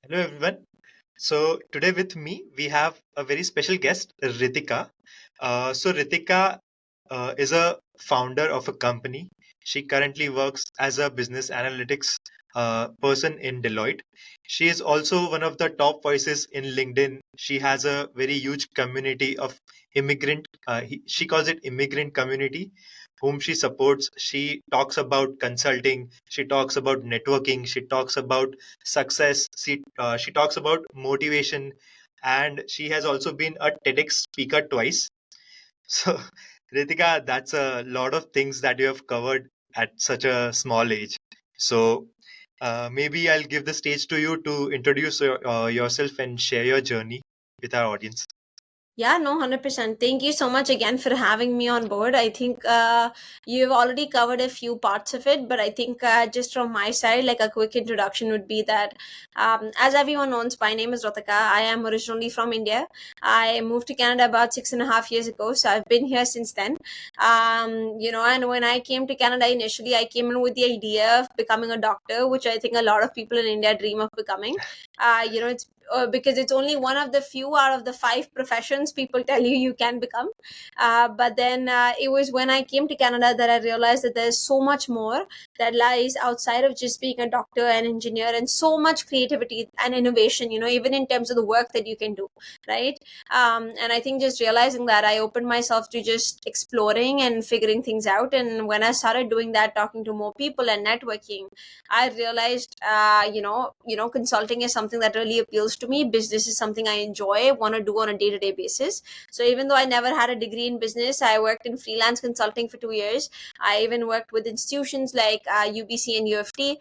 Hello, everyone. So, today with me, we have a very special guest, Ritika. Ritika is a founder of a company. She currently works as a business analytics person in Deloitte. She is also one of the top voices in LinkedIn. She has a very huge community of she calls it immigrant community, whom she supports. She talks about consulting. She talks about networking. She talks about success. She talks about motivation, and she has also been a TEDx speaker twice. So, Ritika, that's a lot of things that you have covered at such a small age. So, maybe I'll give the stage to you to introduce yourself and share your journey with our audience. Yeah, no, 100%. Thank you so much again for having me on board. I think you've already covered a few parts of it, but I think just from my side, like a quick introduction would be that as everyone knows, my name is Ritika. I am originally from India. I moved to Canada about 6.5 years ago, so I've been here since then. And when I came to Canada initially, I came in with the idea of becoming a doctor, which I think a lot of people in India dream of becoming. It's because it's only one of the few out of the five professions people tell you can become. But then it was when I came to Canada that I realized that there's so much more that lies outside of just being a doctor and engineer, and so much creativity and innovation, even in terms of the work that you can do, right? And I think just realizing that, I opened myself to just exploring and figuring things out. And when I started doing that, talking to more people and networking, I realized, consulting is something that really appeals to me. Business is something I enjoy, want to do on a day-to-day basis. So even though I never had a degree in business, I worked in freelance consulting for 2 years. I even worked with institutions like UBC and UFT,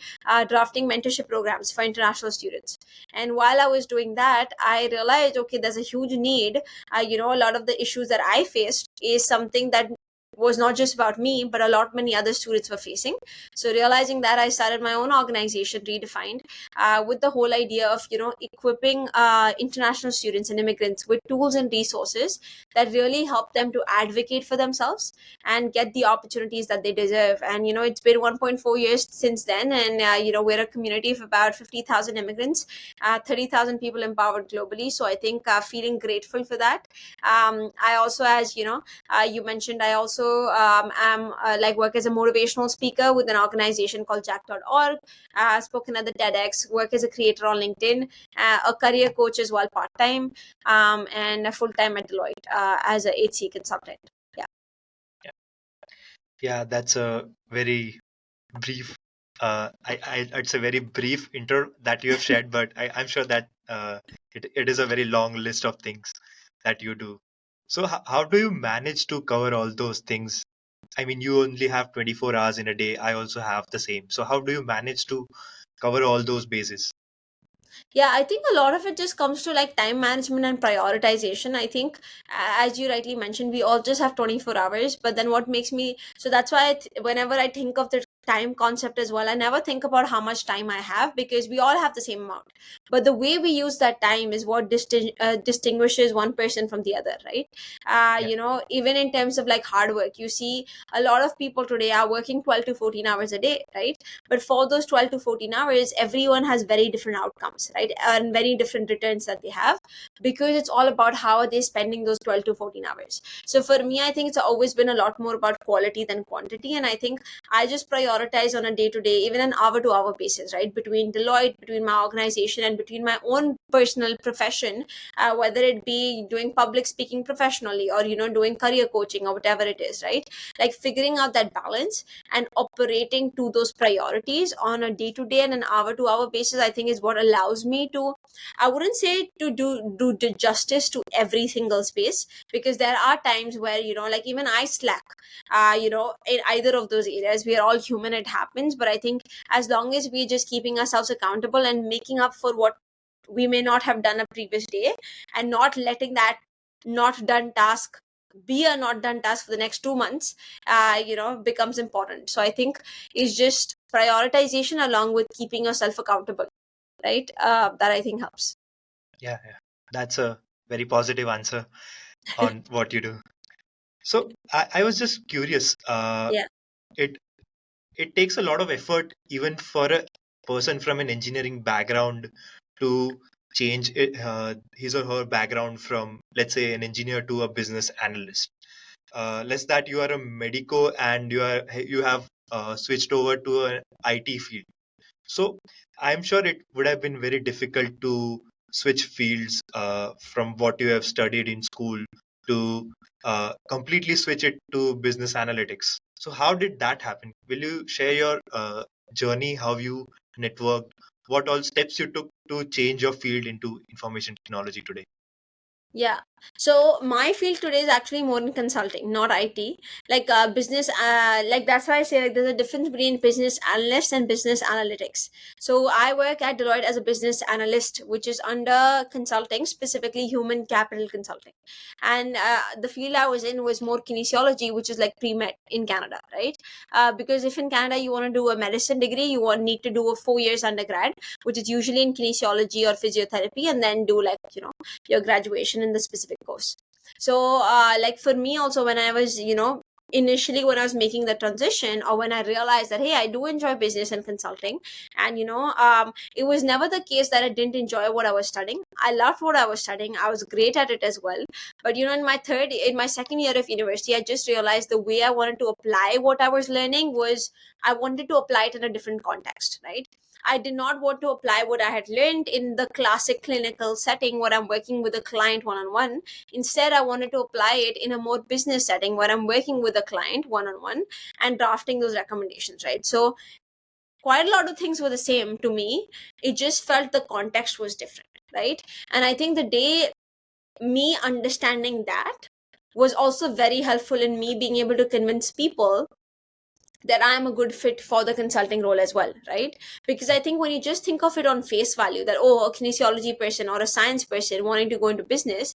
drafting mentorship programs for international students. And while I was doing that, I realized, okay, there's a huge need. A lot of the issues that I faced is something that was not just about me, but a lot many other students were facing. So realizing that, I started my own organization, Redefined, with the whole idea of equipping international students and immigrants with tools and resources that really help them to advocate for themselves and get the opportunities that they deserve. And it's been 1.4 years since then, and we're a community of about 50,000 immigrants, 30,000 people empowered globally. So I think feeling grateful for that. I also, as you mentioned, I also am work as a motivational speaker with an organization called jack.org, spoken at the TEDx, work as a creator on LinkedIn, a career coach as well, part-time, and a full-time at Deloitte as a HC consultant. Yeah. Yeah, that's a very brief. It's a very brief intro that you have shared, but I'm sure that it is a very long list of things that you do. So, how do you manage to cover all those things? I mean, you only have 24 hours in a day. I also have the same. So, how do you manage to cover all those bases? Yeah, I think a lot of it just comes to like time management and prioritization. I think, as you rightly mentioned, we all just have 24 hours. But then what makes me, so that's why whenever I think of the time concept as well, I never think about how much time I have, because we all have the same amount. But the way we use that time is what distinguishes one person from the other, right? Yeah, Even in terms of like hard work, you see a lot of people today are working 12 to 14 hours a day, right? But for those 12 to 14 hours, everyone has very different outcomes, right? And very different returns that they have, because it's all about how are they spending those 12 to 14 hours. So for me, I think it's always been a lot more about quality than quantity. And I think I just prioritize on a day to day, even an hour to hour basis, right? Between Deloitte, between my organization, and between my own personal profession, whether it be doing public speaking professionally, or doing career coaching, or whatever it is, right? Like figuring out that balance and operating to those priorities on a day to day and an hour to hour basis, I think is what allows me to, I wouldn't say to do the justice to every single space, because there are times where like even I slack, in either of those areas. We are all human, it happens. But I think as long as we're just keeping ourselves accountable and making up for what we may not have done a previous day, and not letting that not done task be a not done task for the next 2 months, becomes important. So I think it's just prioritization along with keeping yourself accountable, right? That I think helps. yeah. That's a very positive answer on what you do. So, I was just curious. Yeah. It it takes a lot of effort, even for a person from an engineering background, to change his or her background from, let's say, an engineer to a business analyst. Let's that you are a medico and you have switched over to an IT field. So I'm sure it would have been very difficult to switch fields from what you have studied in school to completely switch it to business analytics. So how did that happen? Will you share your journey, how you networked, what all steps you took to change your field into information technology today? Yeah. So my field today is actually more in consulting, not IT. Like business, like that's why I say like there's a difference between business analyst and business analytics. So I work at Deloitte as a business analyst, which is under consulting, specifically human capital consulting. And the field I was in was more kinesiology, which is like pre-med in Canada, right? Because if in Canada you want to do a medicine degree, you need to do a 4 years undergrad, which is usually in kinesiology or physiotherapy, and then do like your graduation in the specific course. So like for me also, when I was initially when I was making the transition, or when I realized that hey, I do enjoy business and consulting, and it was never the case that I didn't enjoy what I was studying. I loved what I was studying, I was great at it as well. But in my second year of university, I just realized the way I wanted to apply what I was learning was I wanted to apply it in a different context, right? I did not want to apply what I had learned in the classic clinical setting where I'm working with a client one on one. Instead, I wanted to apply it in a more business setting where I'm working with a client one on one and drafting those recommendations, right? So, quite a lot of things were the same to me. It just felt the context was different, right? And I think the day me understanding that was also very helpful in me being able to convince people that I'm a good fit for the consulting role as well, right? Because I think when you just think of it on face value, that, oh, a kinesiology person or a science person wanting to go into business,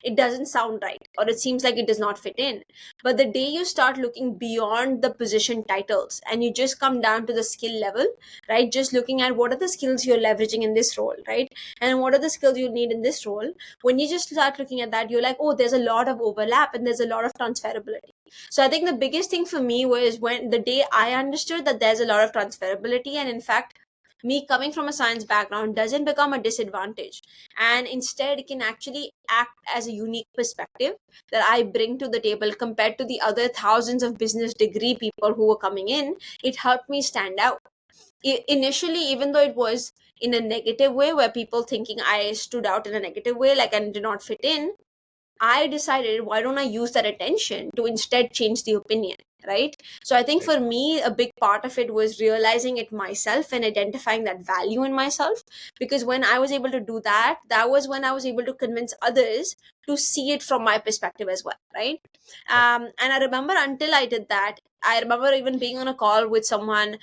it doesn't sound right, or it seems like it does not fit in. But the day you start looking beyond the position titles and you just come down to the skill level, right? Just looking at what are the skills you're leveraging in this role, right? And what are the skills you need in this role? When you just start looking at that, you're like, oh, there's a lot of overlap and there's a lot of transferability. So I think the biggest thing for me was when the day I understood that there's a lot of transferability, and in fact, me coming from a science background doesn't become a disadvantage, and instead it can actually act as a unique perspective that I bring to the table compared to the other thousands of business degree people who were coming in. It helped me stand out. Initially, even though it was in a negative way, where people thinking I stood out in a negative way, like I did not fit in, I decided, why don't I use that attention to instead change the opinion, right? So I think Right. for me, a big part of it was realizing it myself and identifying that value in myself. Because when I was able to do that, that was when I was able to convince others to see it from my perspective as well, right? Right. And I remember until I did that, I remember even being on a call with someone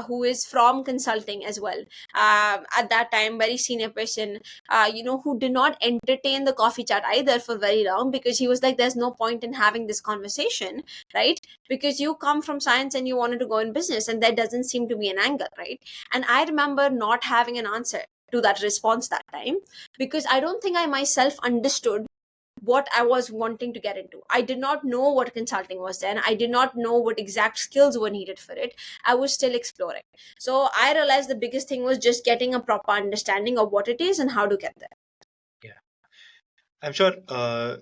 who is from consulting as well. At that time, very senior person, who did not entertain the coffee chat either for very long, because he was like, there's no point in having this conversation, right? Because you come from science and you wanted to go in business, and there doesn't seem to be an angle, right? And I remember not having an answer to that response that time, because I don't think I myself understood what I was wanting to get into. I did not know what consulting was then. I did not know what exact skills were needed for it. I was still exploring. So I realized the biggest thing was just getting a proper understanding of what it is and how to get there. Yeah. I'm sure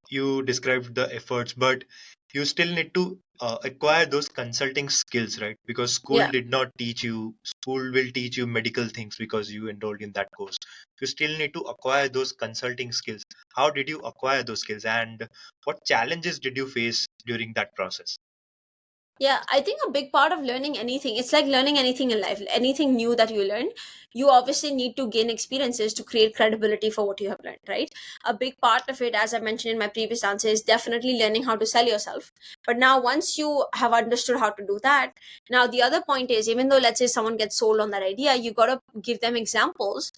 you described the efforts, but you still need to acquire those consulting skills, right? Because school Yeah. did not teach you, school will teach you medical things because you enrolled in that course. You still need to acquire those consulting skills. How did you acquire those skills, and what challenges did you face during that process? Yeah, I think a big part of learning anything, it's like learning anything in life, anything new that you learn, you obviously need to gain experiences to create credibility for what you have learned, right? A big part of it, as I mentioned in my previous answer, is definitely learning how to sell yourself. But now, once you have understood how to do that, now the other point is, even though let's say someone gets sold on that idea, you got to give them examples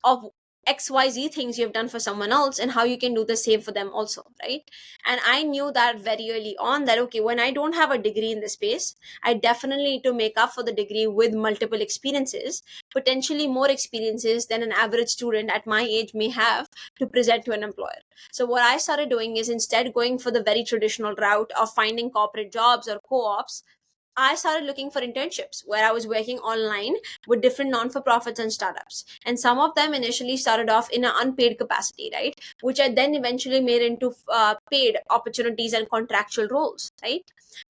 of XYZ things you've done for someone else and how you can do the same for them also, right? And I knew that very early on, that okay, when I don't have a degree in this space, I definitely need to make up for the degree with multiple experiences, potentially more experiences than an average student at my age may have to present to an employer. So what I started doing is instead going for the very traditional route of finding corporate jobs or co-ops I started looking for internships where I was working online with different non-for-profits and startups. And some of them initially started off in an unpaid capacity, right? Which I then eventually made into paid opportunities and contractual roles, right?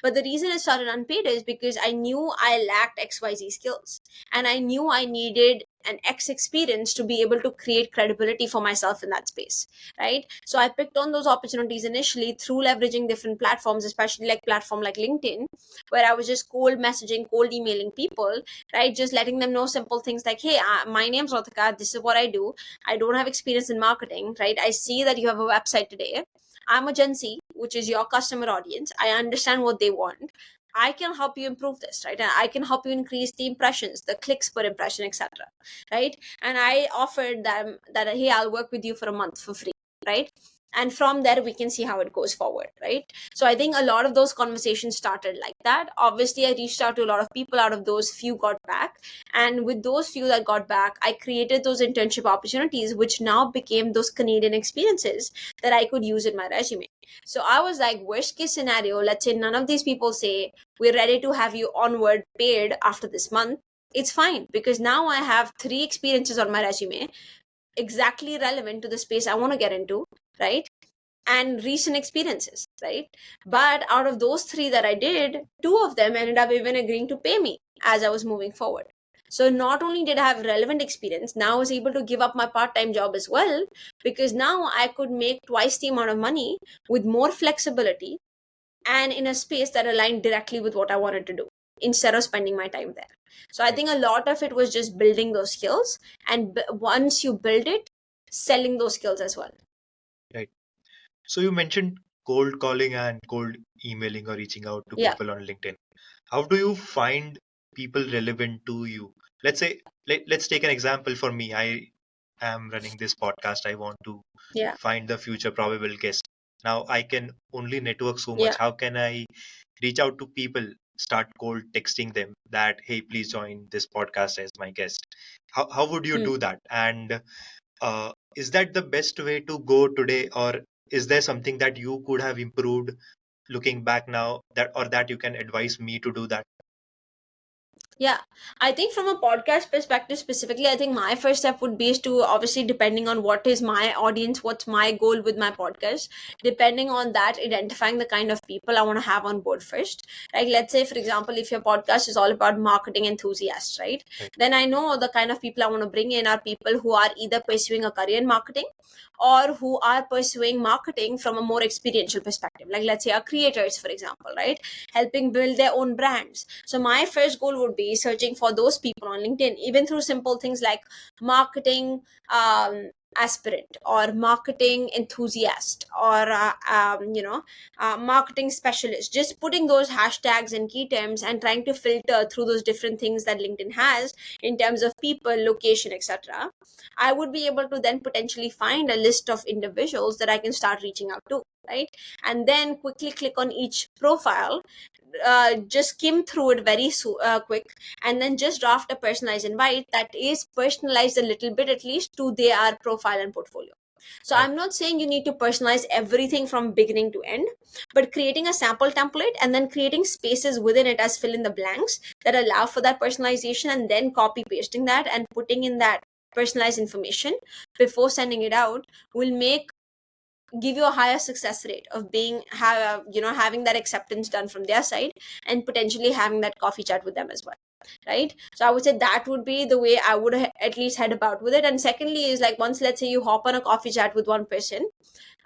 But the reason it started unpaid is because I knew I lacked XYZ skills. And I knew I needed an X experience to be able to create credibility for myself in that space, right? So I picked on those opportunities initially through leveraging different platforms, especially like platform like LinkedIn, where I was just cold messaging, cold emailing people, right? Just letting them know simple things like, hey, my name's Ritika, this is what I do. I don't have experience in marketing, right? I see that you have a website today. I'm a Gen Z, which is your customer audience. I understand what they want. I can help you improve this, right? And I can help you increase the impressions, the clicks per impression, etc. Right? And I offered them that, hey, I'll work with you for a month for free, right? And from there we can see how it goes forward, right? So I think a lot of those conversations started like that. Obviously I reached out to a lot of people. Out of those, few got back, and with those few that got back, I created those internship opportunities, which now became those Canadian experiences that I could use in my resume. So I was like, worst case scenario, let's say none of these people say we're ready to have you onward paid after this month. It's fine, because now I have 3 experiences on my resume exactly relevant to the space I want to get into, right? And recent experiences, right? But out of those 3 that I did, 2 of them ended up even agreeing to pay me as I was moving forward. So not only did I have relevant experience, now I was able to give up my part-time job as well, because now I could make twice the amount of money with more flexibility and in a space that aligned directly with what I wanted to do instead of spending my time there. So I think a lot of it was just building those skills, and once you build it, selling those skills as well. Right. So you mentioned cold calling and cold emailing or reaching out to Yeah, people on LinkedIn. How do you find people relevant to you? Let's say, let's take an example for me. I am running this podcast. I want to yeah, find the future probable guest. Now I can only network so much. yeah. How can I reach out to people, start cold texting them that, hey, please join this podcast as my guest? How would you Hmm. do that? And is that the best way to go today, or is there something that you could have improved looking back now, that or that you can advise me to do that? Yeah, I think from a podcast perspective specifically, I think my first step would be is to, obviously, depending on what is my audience, what's my goal with my podcast, depending on that, identifying the kind of people I want to have on board first. Like, let's say, for example, if your podcast is all about marketing enthusiasts, right? Right. Then I know the kind of people I want to bring in are people who are either pursuing a career in marketing or who are pursuing marketing from a more experiential perspective. Like, let's say, our creators, for example, right? Helping build their own brands. So my first goal would be searching for those people on LinkedIn, even through simple things like marketing aspirant or marketing enthusiast or marketing specialist. Just putting those hashtags and key terms and trying to filter through those different things that LinkedIn has in terms of people, location, etc. I would be able to then potentially find a list of individuals that I can start reaching out to, right? And then quickly click on each profile, just skim through it very quick, and then just draft a personalized invite that is personalized a little bit, at least to their profile and portfolio. So Right. I'm not saying you need to personalize everything from beginning to end, but creating a sample template and then creating spaces within it as fill in the blanks that allow for that personalization, and then copy pasting that and putting in that personalized information before sending it out will give you a higher success rate of having that acceptance done from their side, and potentially having that coffee chat with them as well, right? So I would say that would be the way I would at least head about with it. And secondly is, like, once, let's say, you hop on a coffee chat with one person,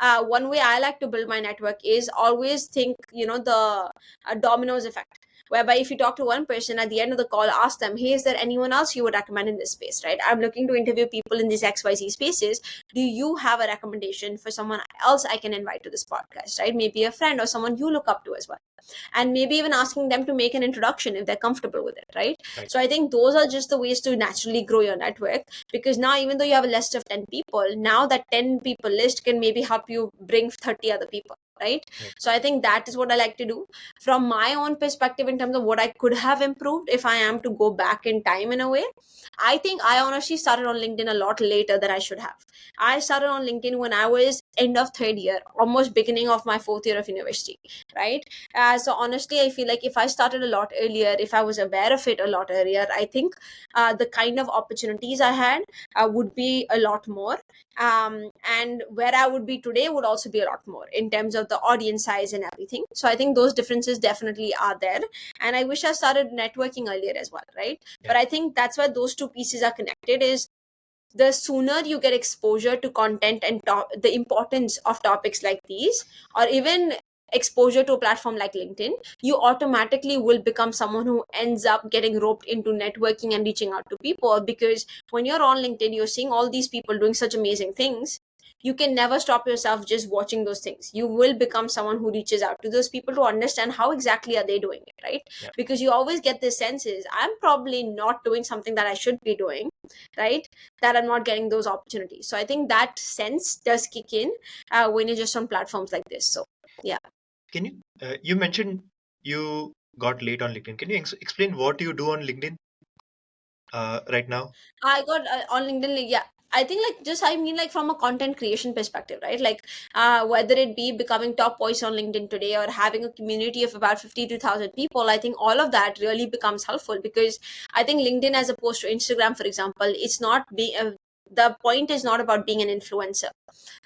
one way I like to build my network is always think, the dominoes effect, whereby if you talk to one person, at the end of the call, ask them, hey, is there anyone else you would recommend in this space, right? I'm looking to interview people in these XYZ spaces. Do you have a recommendation for someone else I can invite to this podcast, right? Maybe a friend or someone you look up to as well. And maybe even asking them to make an introduction if they're comfortable with it, right? Right. So I think those are just the ways to naturally grow your network, because now, even though you have a list of 10 people, now that 10 people list can maybe help you bring 30 other people, right? Right. So I think that is what I like to do from my own perspective in terms of what I could have improved if I am to go back in time in a way. I think I honestly started on LinkedIn a lot later than I should have. I started on LinkedIn when I was end of third year, almost beginning of my fourth year of university, right? So honestly, I feel like if I started a lot earlier, if I was aware of it a lot earlier, I think the kind of opportunities I had would be a lot more, and where I would be today would also be a lot more in terms of the audience size and everything. So I think those differences definitely are there, and I wish I started networking earlier as well, right? But I think that's where those two pieces are connected, is the sooner you get exposure to content and the importance of topics like these, or even exposure to a platform like LinkedIn, you automatically will become someone who ends up getting roped into networking and reaching out to people. Because when you're on LinkedIn, you're seeing all these people doing such amazing things. You can never stop yourself just watching those things. You will become someone who reaches out to those people to understand how exactly are they doing it, right? Because you always get this sense is, I'm probably not doing something that I should be doing, right? That I'm not getting those opportunities. So I think that sense does kick in when you're just on platforms like this. So yeah. Can you, you mentioned you got late on LinkedIn. Can you explain what you do on LinkedIn right now? I got on LinkedIn, like, yeah. I think like just I mean like from a content creation perspective, right? Like whether it be becoming top voice on LinkedIn today or having a community of about 52,000 people, I think all of that really becomes helpful. Because I think LinkedIn, as opposed to Instagram, for example, it's not being the point is not about being an influencer.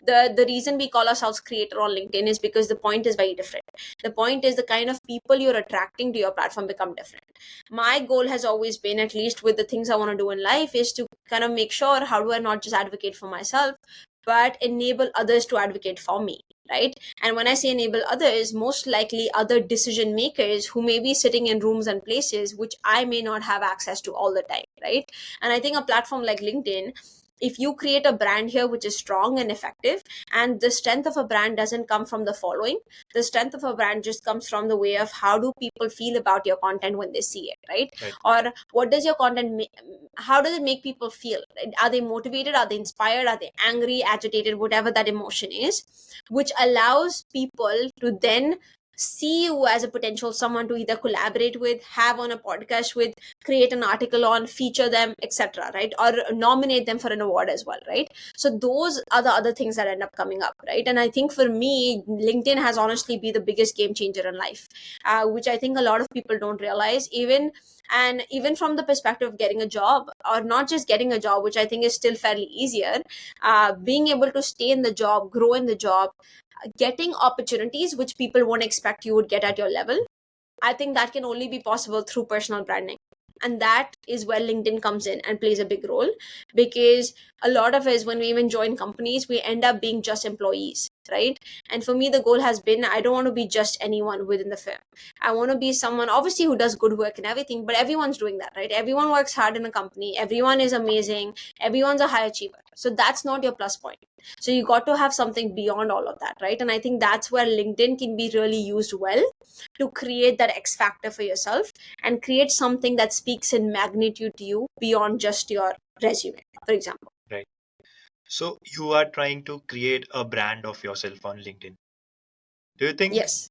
The reason we call ourselves creator on LinkedIn is because the point is very different. The point is the kind of people you're attracting to your platform become different. My goal has always been, at least with the things I want to do in life, is to kind of make sure, how do I not just advocate for myself, but enable others to advocate for me, right? And when I say enable others, most likely other decision makers who may be sitting in rooms and places which I may not have access to all the time, right? And I think a platform like LinkedIn, if you create a brand here which is strong and effective, and the strength of a brand doesn't come from the following, the strength of a brand just comes from the way of how do people feel about your content when they see it, right? Right. Or what does your content how does it make people feel, right? Are they motivated, are they inspired, are they angry, agitated, whatever that emotion is, which allows people to then see you as a potential someone to either collaborate with, have on a podcast with, create an article on, feature them, etc., right? Or nominate them for an award as well, right? So those are the other things that end up coming up, right? And I think for me, LinkedIn has honestly been the biggest game changer in life, which I think a lot of people don't realize. Even from the perspective of getting a job, or not just getting a job, which I think is still fairly easier, being able to stay in the job, grow in the job, getting opportunities which people won't expect you would get at your level, I think that can only be possible through personal branding. And that is where LinkedIn comes in and plays a big role. Because a lot of us, when we even join companies, we end up being just employees, right? And for me, the goal has been, I don't want to be just anyone within the firm. I want to be someone, obviously, who does good work and everything, but everyone's doing that, right? Everyone works hard in a company. Everyone is amazing. Everyone's a high achiever. So that's not your plus point. So you got to have something beyond all of that, right? And I think that's where LinkedIn can be really used well to create that X factor for yourself and create something that speaks in magnitude to you beyond just your resume, for example. Right. So you are trying to create a brand of yourself on LinkedIn. Do you think Yes.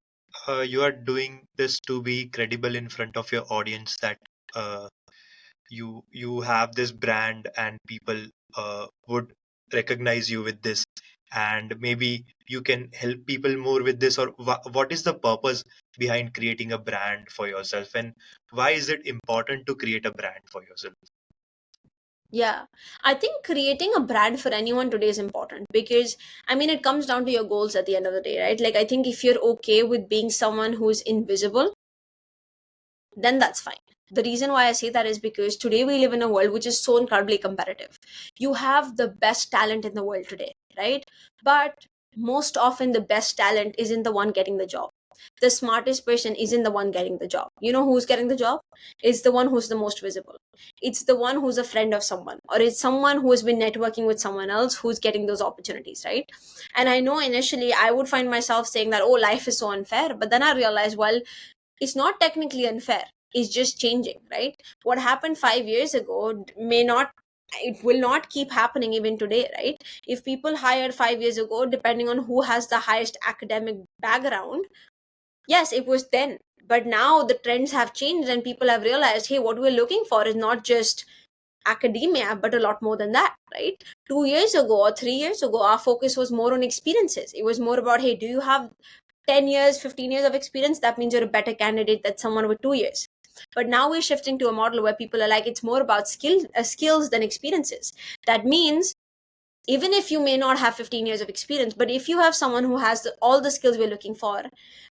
you are doing this to be credible in front of your audience, that uh, you have this brand and people would recognize you with this, and maybe you can help people more with this? Or what is the purpose behind creating a brand for yourself, and why is it important to create a brand for yourself? Yeah, I think creating a brand for anyone today is important because, I mean, it comes down to your goals at the end of the day, right? Like, I think if you're okay with being someone who is invisible, then that's fine. The reason why I say that is because today we live in a world which is so incredibly competitive. You have the best talent in the world today, right? But most often, the best talent isn't the one getting the job. The smartest person isn't the one getting the job. You know who's getting the job? It's the one who's the most visible. It's the one who's a friend of someone, or it's someone who has been networking with someone else who's getting those opportunities, right? And I know initially I would find myself saying that, oh, life is so unfair. But then I realized, well, it's not technically unfair, it's just changing, right? What happened 5 years ago may not, it will not keep happening even today, right? If people hired 5 years ago, depending on who has the highest academic background, yes, it was then. But now the trends have changed and people have realized, hey, what we're looking for is not just academia, but a lot more than that, right? 2 years ago or 3 years ago, our focus was more on experiences. It was more about, hey, do you have 10 years, 15 years of experience? That means you're a better candidate than someone with 2 years. But now we're shifting to a model where people are like, it's more about skills than experiences. That means even if you may not have 15 years of experience, but if you have someone who has all the skills we're looking for,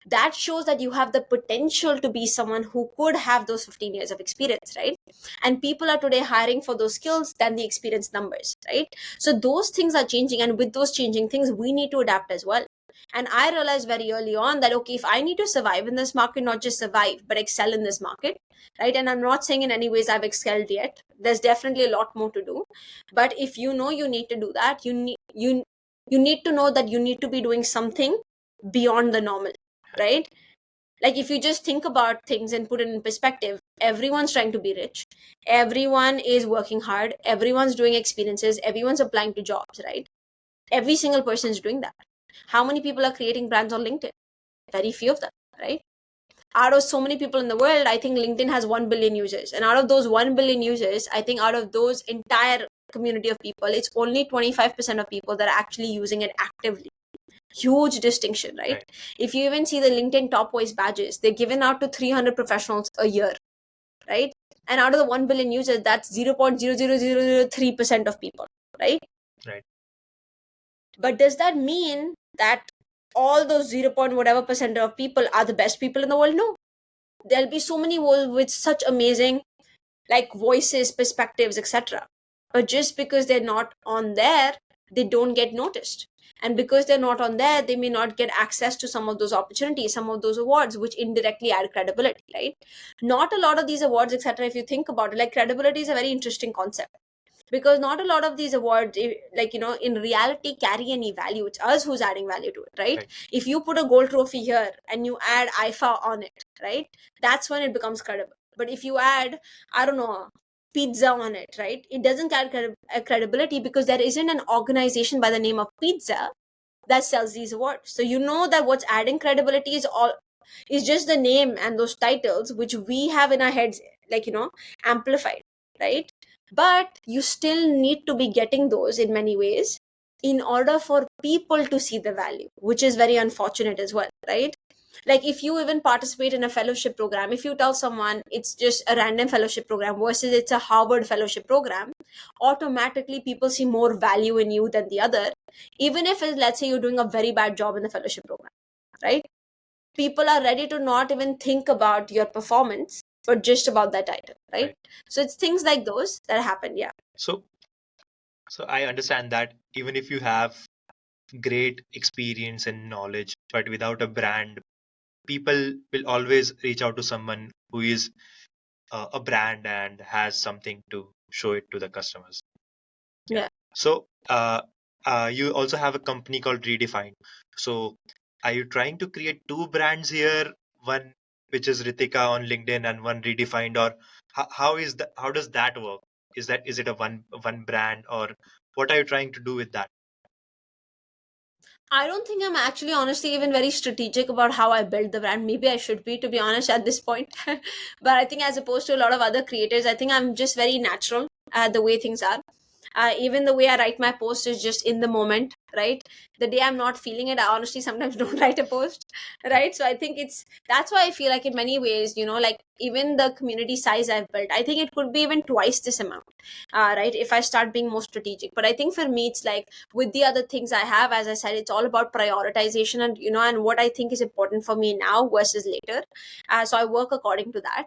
that shows that you have the potential to be someone who could have those 15 years of experience, right? And people are today hiring for those skills than the experience numbers, right? So those things are changing, and with those changing things, we need to adapt as well. And I realized very early on that, okay, if I need to survive in this market, not just survive, but excel in this market, right? And I'm not saying in any ways I've excelled yet. There's definitely a lot more to do. But if you know you need to do that, you need to know that you need to be doing something beyond the normal, right? Like if you just think about things and put it in perspective, everyone's trying to be rich, everyone is working hard, everyone's doing experiences, everyone's applying to jobs, right? Every single person is doing that. How many people are creating brands on LinkedIn? Very few of them, right? Out of so many people in the world, I think LinkedIn has 1 billion users. And out of those 1 billion users, I think out of those entire community of people, it's only 25% of people that are actually using it actively. Huge distinction, right? If you even see the LinkedIn top voice badges, they're given out to 300 professionals a year, right? And out of the 1 billion users, that's 0.00003% of people, right? Right. But does that mean that all those 0. Whatever percent of people are the best people in the world? No. There'll be so many with such amazing like voices, perspectives, etc. But just because they're not on there, they don't get noticed. And because they're not on there, they may not get access to some of those opportunities, some of those awards, which indirectly add credibility, right? Not a lot of these awards, etc., if you think about it, like credibility is a very interesting concept, because not a lot of these awards, like, in reality carry any value. It's us who's adding value to it, right? If you put a gold trophy here and you add IFA on it, right, that's when it becomes credible. But if you add, I don't know, pizza on it, right, it doesn't carry credibility, because there isn't an organization by the name of pizza that sells these awards. So you know that what's adding credibility is just the name and those titles which we have in our heads, like, amplified, right? But you still need to be getting those in many ways in order for people to see the value, which is very unfortunate as well, right? Like if you even participate in a fellowship program, if you tell someone it's just a random fellowship program versus it's a Harvard fellowship program, automatically people see more value in you than the other, even if let's say you're doing a very bad job in the fellowship program, right? People are ready to not even think about your performance, but just about that title, right? So it's things like those that happen. Yeah. So I understand that even if you have great experience and knowledge, but without a brand, people will always reach out to someone who is a brand and has something to show it to the customers. Yeah. So you also have a company called Redefine. So are you trying to create two brands here? One which is Ritika on LinkedIn and one Redefined, or how does that work? Is it a one brand, or what are you trying to do with that? I don't think I'm actually honestly even very strategic about how I build the brand. Maybe I should be, to be honest, at this point. But I think as opposed to a lot of other creators, I think I'm just very natural at the way things are. Even the way I write my post is just in the moment, right? The day I'm not feeling it, I honestly sometimes don't write a post, right? So I think that's why I feel like in many ways, like even the community size I've built, I think it could be even twice this amount, right? If I start being more strategic. But I think for me, it's like with the other things I have, as I said, it's all about prioritization and, and what I think is important for me now versus later. So I work according to that.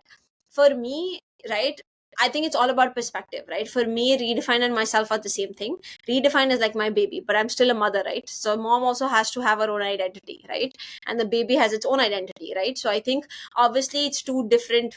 For me, right, I think it's all about perspective, right? For me, Redefine and myself are the same thing. Redefine is like my baby, but I'm still a mother, right? So mom also has to have her own identity, right? And the baby has its own identity, right? So I think obviously it's two different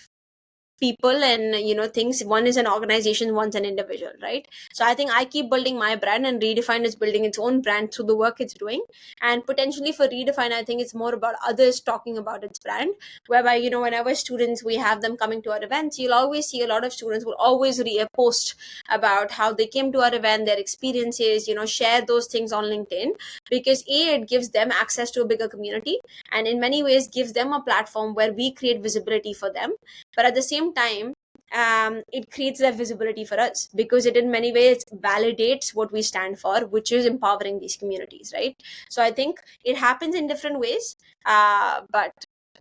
people and things. One is an organization, one's an individual, right? So I think I keep building my brand, and Redefine is building its own brand through the work it's doing. And potentially for Redefine, I think it's more about others talking about its brand, whereby whenever students, we have them coming to our events, you'll always see a lot of students will always post about how they came to our event, their experiences, share those things on LinkedIn, because it gives them access to a bigger community, and in many ways gives them a platform where we create visibility for them. But at the same time, it creates that visibility for us, because it in many ways validates what we stand for, which is empowering these communities, right? So I think it happens in different ways, but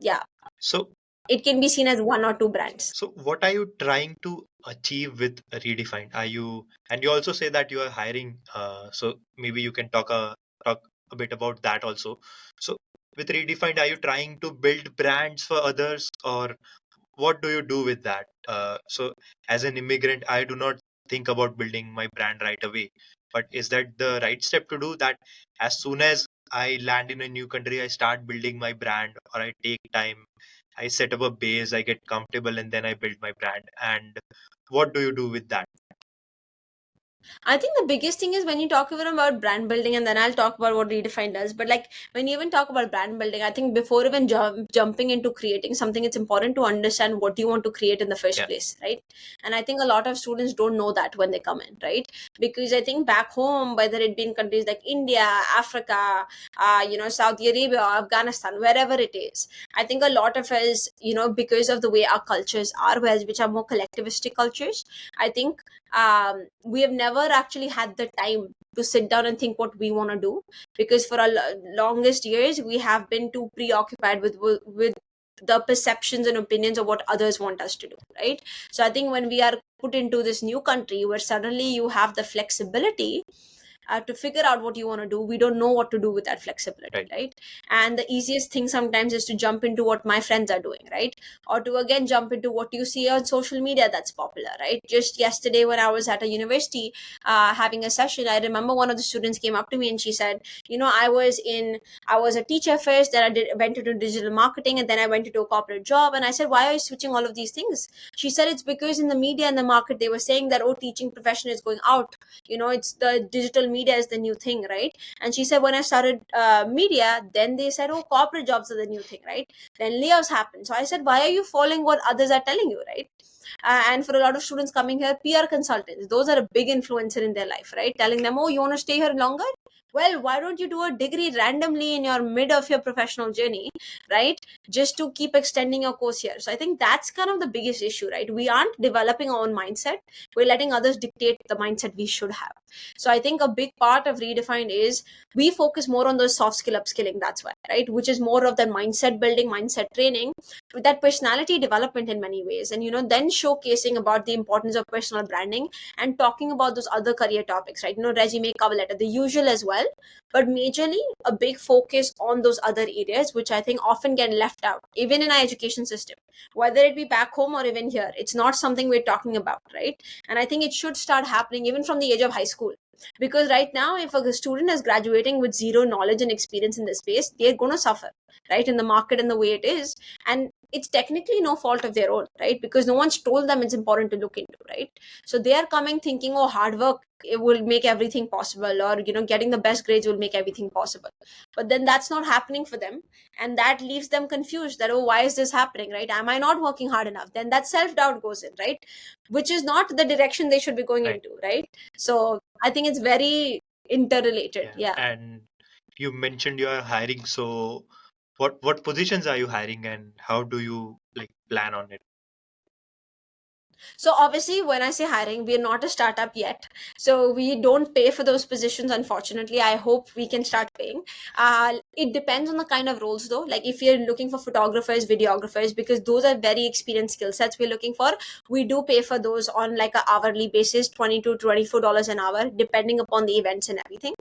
yeah, So, it can be seen as one or two brands. so what are you trying to achieve with Redefined? Are you, and you also say that you are hiring, so maybe you can talk a bit about that also. So with Redefined, are you trying to build brands for others, or what do you do with that? So as an immigrant, I do not think about building my brand right away. But is that the right step to do that? As soon as I land in a new country, I start building my brand, or I take time, I set up a base, I get comfortable, and then I build my brand. And what do you do with that? I think the biggest thing is when you talk even about brand building, and then I'll talk about what Redefine does. But like when you even talk about brand building, I think before even jumping into creating something, it's important to understand what you want to create in the first Yeah. place, right? And I think a lot of students don't know that when they come in, right? Because I think back home, whether it be in countries like India, Africa, Saudi Arabia, Afghanistan, wherever it is, I think a lot of us, because of the way our cultures are, which are more collectivistic cultures, I think we have never actually had the time to sit down and think what we want to do, because for our longest years we have been too preoccupied with the perceptions and opinions of what others want us to do, right? So I think when we are put into this new country where suddenly you have the flexibility to figure out what you want to do, we don't know what to do with that flexibility, Right. right? And the easiest thing sometimes is to jump into what my friends are doing, right? Or to again jump into what you see on social media that's popular, right? Just yesterday when I was at a university having a session, I remember one of the students came up to me and she said, I was a teacher first, then went into digital marketing, and then I went into a corporate job. And I said, why are you switching all of these things? She said, it's because in the media and the market they were saying that, oh, teaching profession is going out, it's the digital media is the new thing, right? And she said, when I started media, then they said, oh, corporate jobs are the new thing, right? Then layoffs happen. So I said, why are you following what others are telling you, right? And for a lot of students coming here, PR consultants, those are a big influencer in their life, right? Telling them, oh, you want to stay here longer? Well, why don't you do a degree randomly in your mid of your professional journey, right? Just to keep extending your course here. So I think that's kind of the biggest issue, right? We aren't developing our own mindset. We're letting others dictate the mindset we should have. So I think a big part of Redefined is we focus more on those soft skill upskilling. That's why, right? Which is more of the mindset building, mindset training, with that personality development in many ways. And, then showcasing about the importance of personal branding and talking about those other career topics, right? Resume, cover letter, the usual as well, but majorly a big focus on those other areas, which I think often get left out, even in our education system, whether it be back home or even here. It's not something we're talking about, right? And I think it should start happening even from the age of high school, because right now if a student is graduating with zero knowledge and experience in this space, they're going to suffer, right, in the market and the way it is. And it's technically no fault of their own, right? Because no one's told them it's important to look into, right? So they are coming thinking, oh, hard work, it will make everything possible, or getting the best grades will make everything possible. But then that's not happening for them, and that leaves them confused that, oh, why is this happening, right? Am I not working hard enough? Then that self-doubt goes in, right? Which is not the direction they should be going Right. into, right? So I think it's very interrelated. Yeah. Yeah. And you mentioned you are hiring. So what positions are you hiring, and how do you like plan on it? So obviously, when I say hiring, we are not a startup yet, so we don't pay for those positions. Unfortunately, I hope we can start paying. It depends on the kind of roles, though. Like if you're looking for photographers, videographers, because those are very experienced skill sets we're looking for, we do pay for those on like a hourly basis, $20 to $24 an hour, depending upon the events and everything.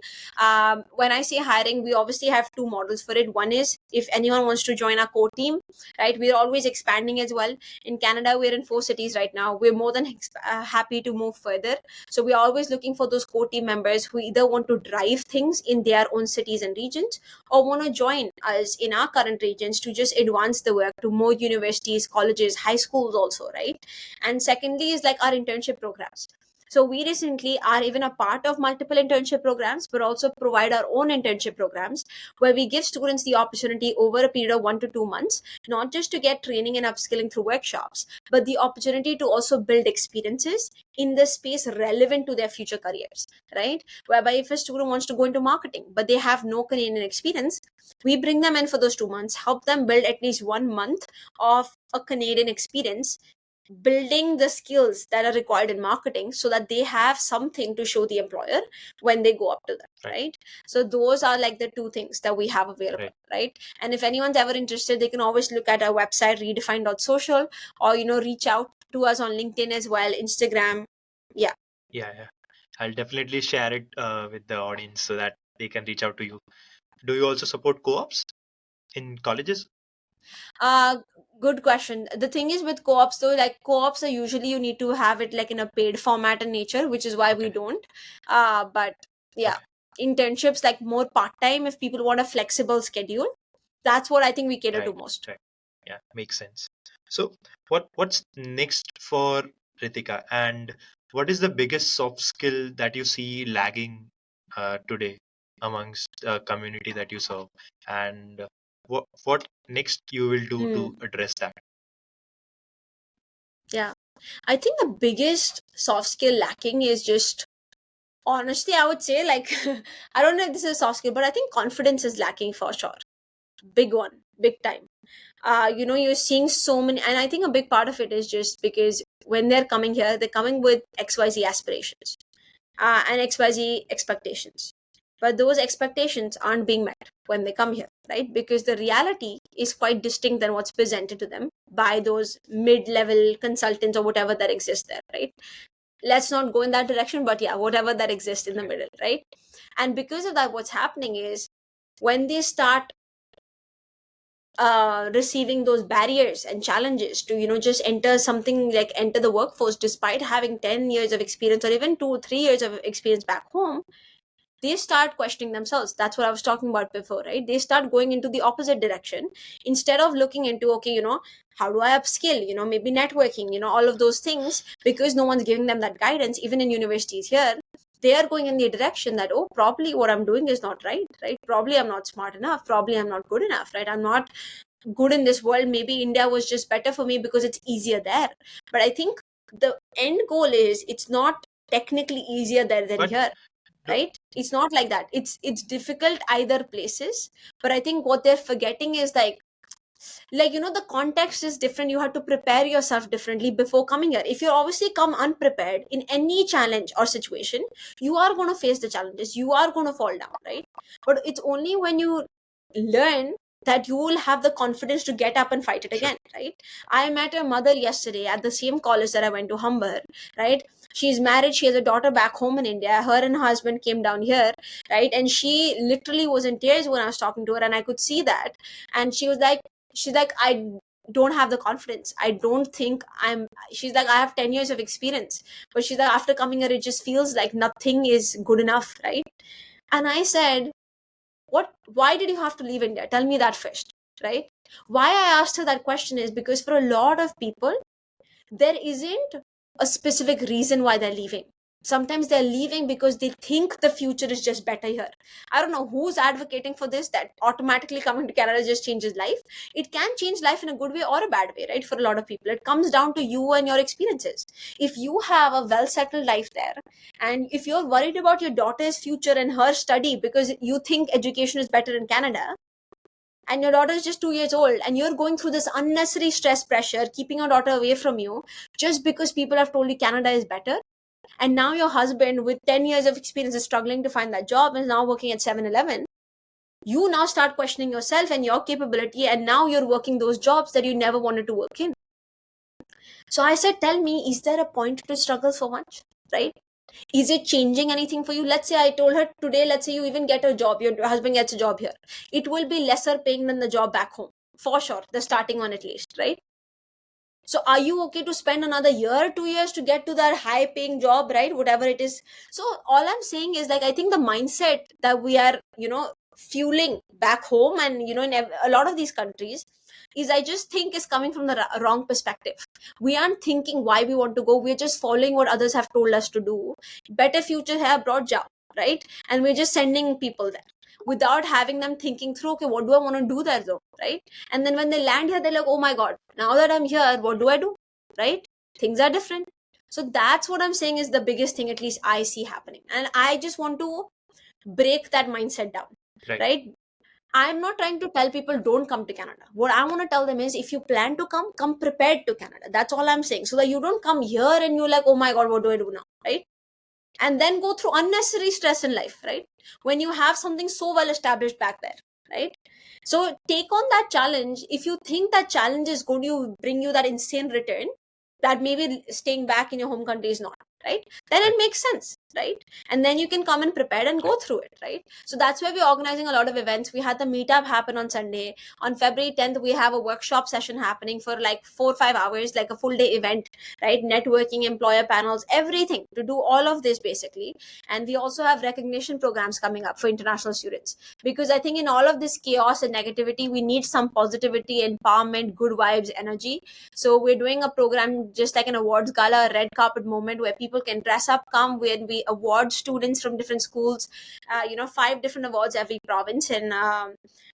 When I say hiring, we obviously have two models for it. One is if anyone wants to join our core team, right? We're always expanding as well. In Canada, we're in 4 cities right now. We're more than happy to move further. So we're always looking for those core team members who either want to drive things in their own cities and regions, or want to join us in our current regions to just advance the work to more universities, colleges, high schools also, right? And secondly is like our internship programs. So we recently are even a part of multiple internship programs, but also provide our own internship programs where we give students the opportunity over a period of 1 to 2 months, not just to get training and upskilling through workshops, but the opportunity to also build experiences in the space relevant to their future careers, right? Whereby if a student wants to go into marketing, but they have no Canadian experience, we bring them in for those 2 months, help them build at least 1 month of a Canadian experience building the skills that are required in marketing so that they have something to show the employer when they go up to them, right? So those are like the two things that we have available, right? And if anyone's ever interested, they can always look at our website, redefine.social, or reach out to us on LinkedIn as well, Instagram. Yeah. I'll definitely share it with the audience so that they can reach out to you. Do you also support co-ops in colleges? uh Good question. The thing is with co-ops though, like co-ops are usually you need to have it like in a paid format in nature, which is why we don't. But yeah, internships like more part-time if people want a flexible schedule. That's what I think we cater to most. Yeah, makes sense. So what's next for Ritika, and what is the biggest soft skill that you see lagging today amongst community that you serve, and what next you will do to address that? Yeah, I think the biggest soft skill lacking is just, honestly, I would say, like, I don't know if this is a soft skill, but I think confidence is lacking for sure. Big one, big time. You're seeing so many, and I think a big part of it is just because when they're coming here, they're coming with XYZ aspirations and XYZ expectations. But those expectations aren't being met when they come here, right? Because the reality is quite distinct than what's presented to them by those mid-level consultants or whatever that exists there, right? Let's not go in that direction, but yeah, whatever that exists in the middle, right? And because of that, what's happening is when they start receiving those barriers and challenges to just enter something like enter the workforce despite having 10 years of experience or even 2 3 years of experience back home, they start questioning themselves. That's what I was talking about before, right? They start going into the opposite direction instead of looking into, okay, how do I upskill, maybe networking, all of those things, because no one's giving them that guidance. Even in universities here, they are going in the direction that, oh, probably what I'm doing is not right, right? Probably I'm not smart enough, probably I'm not good enough, right? I'm not good in this world. Maybe India was just better for me because it's easier there. But I think the end goal is it's not technically easier there than here, right? It's not like that. It's difficult either places. But I think what they're forgetting is the context is different. You have to prepare yourself differently before coming here. If you obviously come unprepared in any challenge or situation, you are going to face the challenges, you are going to fall down, right? But it's only when you learn that you will have the confidence to get up and fight it again, right? I met a mother yesterday at the same college that I went to, Humber, right? She's married, she has a daughter back home in India. Her and her husband came down here, right? And she literally was in tears when I was talking to her, and I could see that. And she's like, I don't have the confidence. I don't think she's like, I have 10 years of experience. But she's like, after coming here, it just feels like nothing is good enough, right? And I said, why did you have to leave India? Tell me that first, right? Why I asked her that question is because for a lot of people, there isn't a specific reason why they're leaving. Sometimes they're leaving because they think the future is just better here. I don't know who's advocating for this, that automatically coming to Canada just changes life. It can change life in a good way or a bad way, right? For a lot of people, it comes down to you and your experiences. If you have a well settled life there, and if you're worried about your daughter's future and her study because you think education is better in Canada, and your daughter is just 2 years old, and you're going through this unnecessary stress pressure keeping your daughter away from you just because people have told you Canada is better, and now your husband with 10 years of experience is struggling to find that job and is now working at 7-Eleven, you now start questioning yourself and your capability, and now you're working those jobs that you never wanted to work in. So I said, tell me, is there a point to struggle so much, right? Is it changing anything for you? Let's say I told her today, let's say you even get a job, your husband gets a job here, it will be lesser paying than the job back home, for sure, the starting one at least, right? So are you okay to spend another year, 2 years to get to that high paying job, right? Whatever it is. So all I'm saying is, like, I think the mindset that we are, fueling back home and, in a lot of these countries is, I just think, is coming from the wrong perspective. We aren't thinking why we want to go. We're just following what others have told us to do. Better future here, broad job, right? And we're just sending people there without having them thinking through, okay, what do I want to do there though, right? And then when they land here, they're like, oh my god, now that I'm here, what do I do, right? Things are different. So that's what I'm saying is the biggest thing, at least I see happening, and I just want to break that mindset down, right? I'm not trying to tell people don't come to Canada. What I want to tell them is if you plan to come, come prepared to Canada. That's all I'm saying. So that you don't come here and you're like, oh my God, what do I do now? Right? And then go through unnecessary stress in life, right? When you have something so well established back there, right? So take on that challenge. If you think that challenge is going to bring you that insane return, that maybe staying back in your home country is not, right? Then it makes sense, right? And then you can come and prepare and go through it, right? So that's why we're organizing a lot of events. We had the meetup happen on Sunday. On February 10th, we have a workshop session happening for like 4 or 5 hours, like a full day event, right? Networking, employer panels, everything to do all of this basically. And we also have recognition programs coming up for international students, because I think in all of this chaos and negativity, we need some positivity, empowerment, good vibes, energy. So we're doing a program just like an awards gala, a red carpet moment where people can dress up, come, when we award students from different schools, 5 different awards every province. And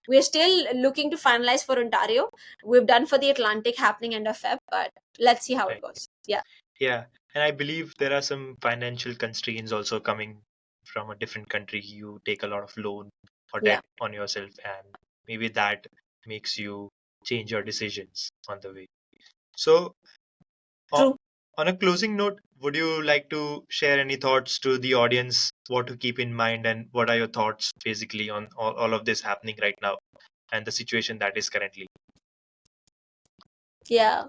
we're still looking to finalize for Ontario. We've done for the Atlantic happening end of Feb, but let's see how it goes. Yeah. Yeah. And I believe there are some financial constraints also coming from a different country. You take a lot of loan or debt on yourself, and maybe that makes you change your decisions on the way. So, True. on a closing note, would you like to share any thoughts to the audience, what to keep in mind, and what are your thoughts basically on all of this happening right now and the situation that is currently? Yeah.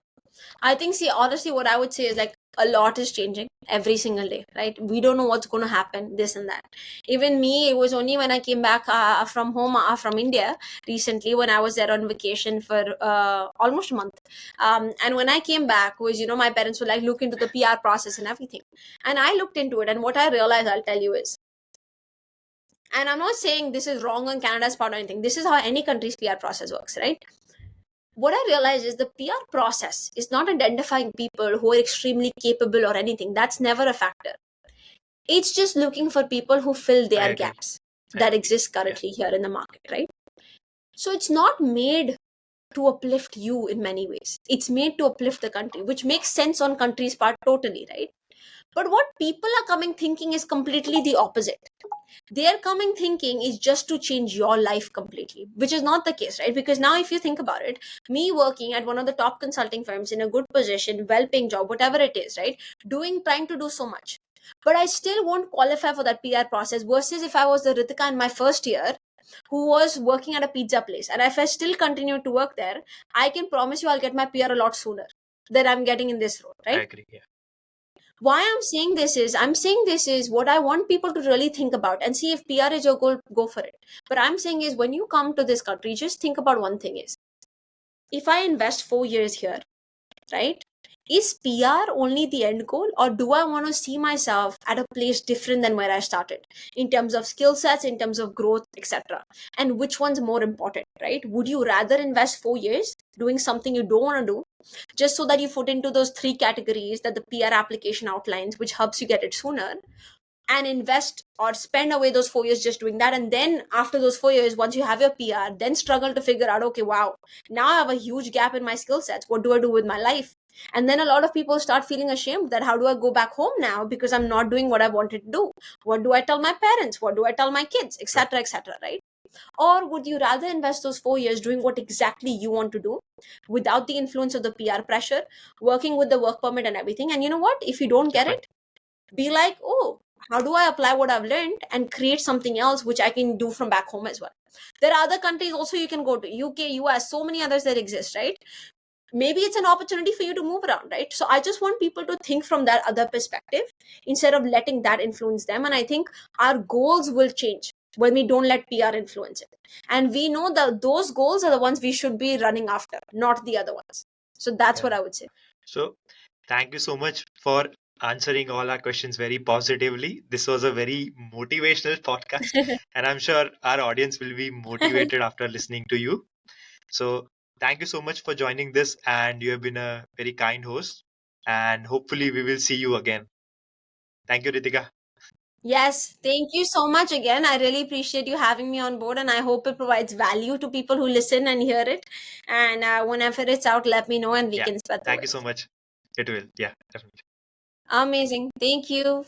I think, see, honestly, what I would say is like a lot is changing every single day, right? We don't know what's going to happen, this and that. Even me, it was only when I came back from home, from India recently, when I was there on vacation for almost a month. And when I came back, was, my parents were like, look into the PR process and everything. And I looked into it, and what I realized, I'll tell you is, and I'm not saying this is wrong on Canada's part or anything. This is how any country's PR process works, right? What I realized is the PR process is not identifying people who are extremely capable or anything. That's never a factor. It's just looking for people who fill their gaps that exist currently here in the market, right? So it's not made to uplift you in many ways. It's made to uplift the country, which makes sense on country's part totally, right? But what people are coming thinking is completely the opposite. Their coming thinking is just to change your life completely, which is not the case, right? Because now, if you think about it, me working at one of the top consulting firms in a good position, well paying job, whatever it is, right? Trying to do so much. But I still won't qualify for that PR process versus if I was the Ritika in my first year who was working at a pizza place. And if I still continue to work there, I can promise you I'll get my PR a lot sooner than I'm getting in this role, right? I agree. Yeah. Why I'm saying this is what I want people to really think about and see if PR is your goal, go for it. But I'm saying is when you come to this country, just think about one thing is, if I invest 4 years here, right? Is PR only the end goal, or do I want to see myself at a place different than where I started in terms of skill sets, in terms of growth, etc.? And which one's more important, right? Would you rather invest 4 years doing something you don't want to do just so that you fit into those 3 categories that the PR application outlines, which helps you get it sooner, and invest or spend away those 4 years just doing that, and then after those 4 years, once you have your PR, then struggle to figure out, okay, wow, now I have a huge gap in my skill sets, what do I do with my life? And then a lot of people start feeling ashamed that how do I go back home now because I'm not doing what I wanted to do? What do I tell my parents? What do I tell my kids, etc., etc., right? Or would you rather invest those 4 years doing what exactly you want to do without the influence of the PR pressure, working with the work permit and everything? And you know what, if you don't get it, be like, oh, how do I apply what I've learned and create something else which I can do from back home as well? There are other countries also you can go to, UK, US, so many others that exist, right? Maybe it's an opportunity for you to move around, right? So I just want people to think from that other perspective instead of letting that influence them. And I think our goals will change when we don't let PR influence it. And we know that those goals are the ones we should be running after, not the other ones. So that's what I would say. So, thank you so much for answering all our questions very positively. This was a very motivational podcast, and I'm sure our audience will be motivated after listening to you. So, thank you so much for joining this, and you have been a very kind host. And hopefully, we will see you again. Thank you, Ritika. Yes, thank you so much again. I really appreciate you having me on board, and I hope it provides value to people who listen and hear it. And whenever it's out, let me know and we Yeah. can spread the Thank you word. so much. It will. Yeah, definitely. Amazing. Thank you.